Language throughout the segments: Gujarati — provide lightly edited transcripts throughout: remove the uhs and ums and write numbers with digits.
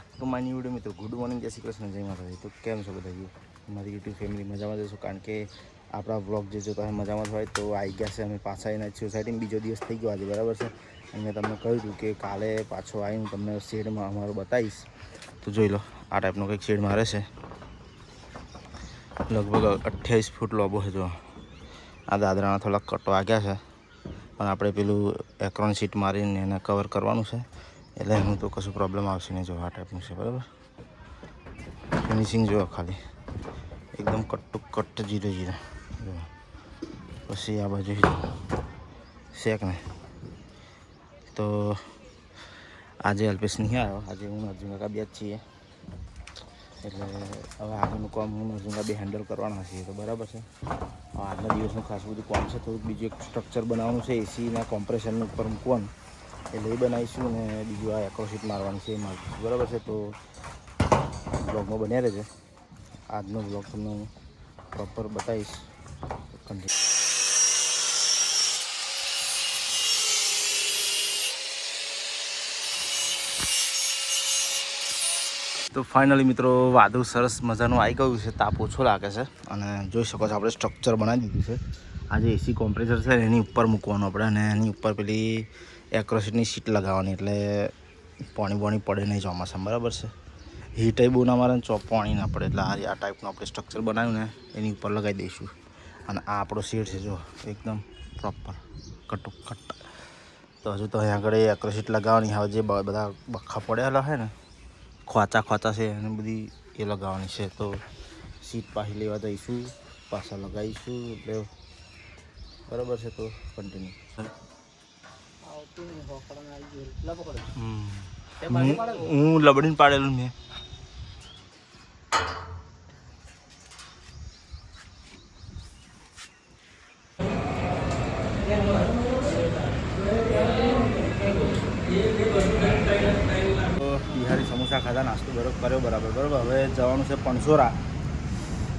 Back to my new video મિત્રો. ગુડ મોર્નિંગ, જય શ્રી કૃષ્ણ, જય માતાજી. તો કેમ છો બધા? મારી યુટ્યુબ ફેમિલી મજામાં જશો, કારણ કે આપણા વ્લોગ જે જોતા હોય મજામાં જ હોય. તો આવી ગયા છે અમે પાછા એના સોસાયટીમાં. બીજો દિવસ થઈ ગયો આજે, બરાબર છે. અને મેં તમને કહ્યું હતું કે કાલે પાછો આવીને તમને શેડમાં અમારું બતાવીશ. તો જોઈ લો, આ ટાઈપનો કંઈક શેડ મારે છે. લગભગ 28 ફૂટ લોબો છે. જો આ દાદરાના થોડાક કટો આવ્યા છે, પણ આપણે પેલું એક્રોન શીટ મારીને એને કવર કરવાનું છે, એટલે એનું તો કશું પ્રોબ્લેમ આવશે નહીં. જો આ ટાઈપનું છે, બરાબર. ફિનિશિંગ જો ખાલી એકદમ કટ જીરો જીરો. પછી આ બાજુ શેક ને. તો આજે અલ્પેશ નહીં આવ્યો, આજે હું અર્જુન કાકા બે જ છીએ, એટલે હવે આગળનું કામ હું અર્જુન કાકા બે હેન્ડલ કરવાના છીએ. તો બરાબર છે. આજના દિવસનું ખાસ બધું કામ છે. થોડુંક બીજું એક સ્ટ્રક્ચર બનાવવાનું છે, એસીના કોમ્પ્રેશનનું ઉપર મૂકવાનું, એટલે એ બનાવીશું. અને બીજું આ એક્રોશીટ મારવાની છે, એ મારીશું, બરાબર છે. તો બ્લોગમાં બન્યા રહેજો. આજનો બ્લોગ તમને હું પ્રોપર બતાવીશ. તો ફાઇનલી મિત્રો વાદળું સરસ મજાનું આવી ગયું છે. તાપ ઓછો લાગે છે અને જોઈ શકો છો આપણે સ્ટ્રક્ચર બનાવી દીધું છે. આજે એસી કોમ્પ્રેસર છે એની ઉપર મૂકવાનું આપણે, અને એની ઉપર પેલી એક્રોશીટની સીટ લગાવવાની, એટલે પાણી પડે નહીં ચોમાસામાં, બરાબર છે. હીટ બહુ ના મારે, પાણી ના પડે, એટલે આ ટાઈપનું આપણે સ્ટ્રક્ચર બનાવ્યું ને એની ઉપર લગાવી દઈશું. અને આ આપણો શેડ છે, જો એકદમ પ્રોપર કટ. તો હજુ તો અહીંયા આગળ એક્રોશીટ લગાવવાની. હવે જે બધા બખા પડેલા હોય ને, ખોચા છે, એને બધી એ લગાવવાની છે. તો સીટ પાછી લેવા જઈશું, પાછા લગાવીશું, એટલે બરાબર છે. તો કન્ટિન્યુ. હું લબડીને પાડેલું મેં. બિહારી સમોસા ખાધા, નાસ્તો કર્યો બરાબર. હવે જવાનું છે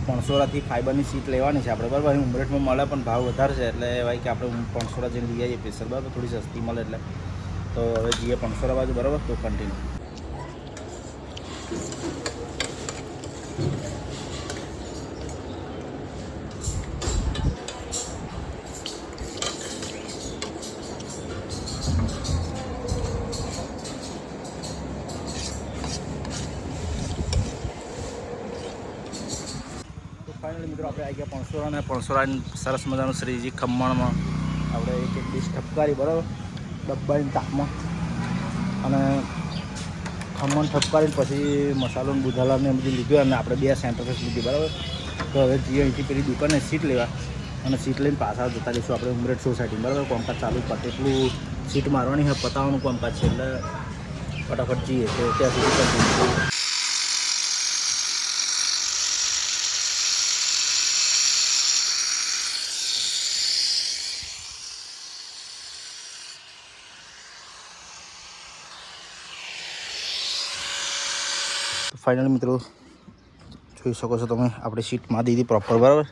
પણસોરાથી ફાઈબરની સીટ લેવાની છે આપણે, બરાબર. અહીં ઉમરેઠમાં મળે પણ ભાવ વધારે છે, એટલે ભાઈ કે આપણે પણસોરા જઈને લઈ આવીએ સ્પેશિયલ, બરાબર. થોડી સસ્તી મળે એટલે. તો હવે જઈએ પણસોરા બાજુ, બરાબર. તો કન્ટિન્યુ. ફાઇનલી મિત્રો આપણે આવી ગયા પણસોરા, અને પણસોરા સરસ મજાનું શ્રીજી ખમણમાં આપણે એક ડીશ ઠપકારી, બરાબર, ડબ્બાની તાપમાં. અને ખમણ ઠપકારીને પછી મસાલો બુધાલાને બધું લીધું, અને આપણે 2 સેન્ટર ફેસ લીધી, બરાબર. તો હવે જઈએ અહીંથી પેલી દુકાને સીટ લેવા, અને સીટ લઈને પાછા જતા રહીશું આપણે ઉમરેઠ સોસાયટી, બરાબર. કામકાજ ચાલુ પતે એટલું સીટ મારવાની છે, પતાવવાનું કામકાજ છે, એટલે ફટાફટ જઈએ. તો ત્યાં સુધી ફાઇનલ મિત્રો જોઈ શકો છો તમે, આપણે સીટ મારી દીધી પ્રોપર, બરાબર.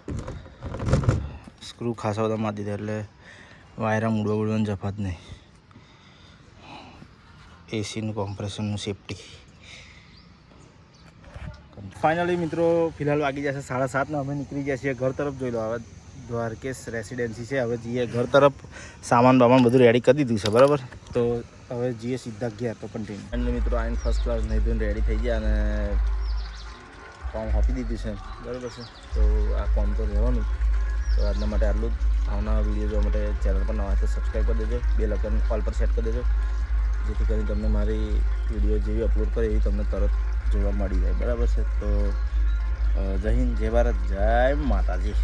સ્ક્રૂ ખાસા બધા મારી દીધા, એટલે વાયરા ઉડવાનું જફાત નહીં. એસીનું કોમ્પ્રેશનનું સેફટી. ફાઇનલી મિત્રો ફિલહાલ વાગી જશે 7:30 ને અમે નીકળી ગયા છીએ ઘર તરફ. જોઈ લો, હવે દ્વારકેશ રેસિડેન્સી છે, હવે જઈએ ઘર તરફ. સામાન બધું રેડી કરી દીધું છે, બરાબર. તો હવે જઈએ સીધા ઘેર. તો કન્ટિન્યુ. અને મિત્રો આઈને ફર્સ્ટ ક્લાસ નહીં ધોઈને રેડી થઈ ગયા, અને કામ આપી દીધું છે, બરાબર છે. તો આ કામ તો રહેવાનું. તો આજના માટે આટલું જ. આવનારા વિડીયો જોવા માટે ચેનલ પર નવા હોય તો સબસ્ક્રાઈબ કરી દેજો, બેલ આઇકન ઓલ પર સેટ કરી દેજો, જેથી કરીને તમને મારી વિડીયો જેવી અપલોડ કરે એવી તમને તરત જોવા મળી જાય, બરાબર છે. તો જય હિન્દ, જય ભારત, જય માતાજી.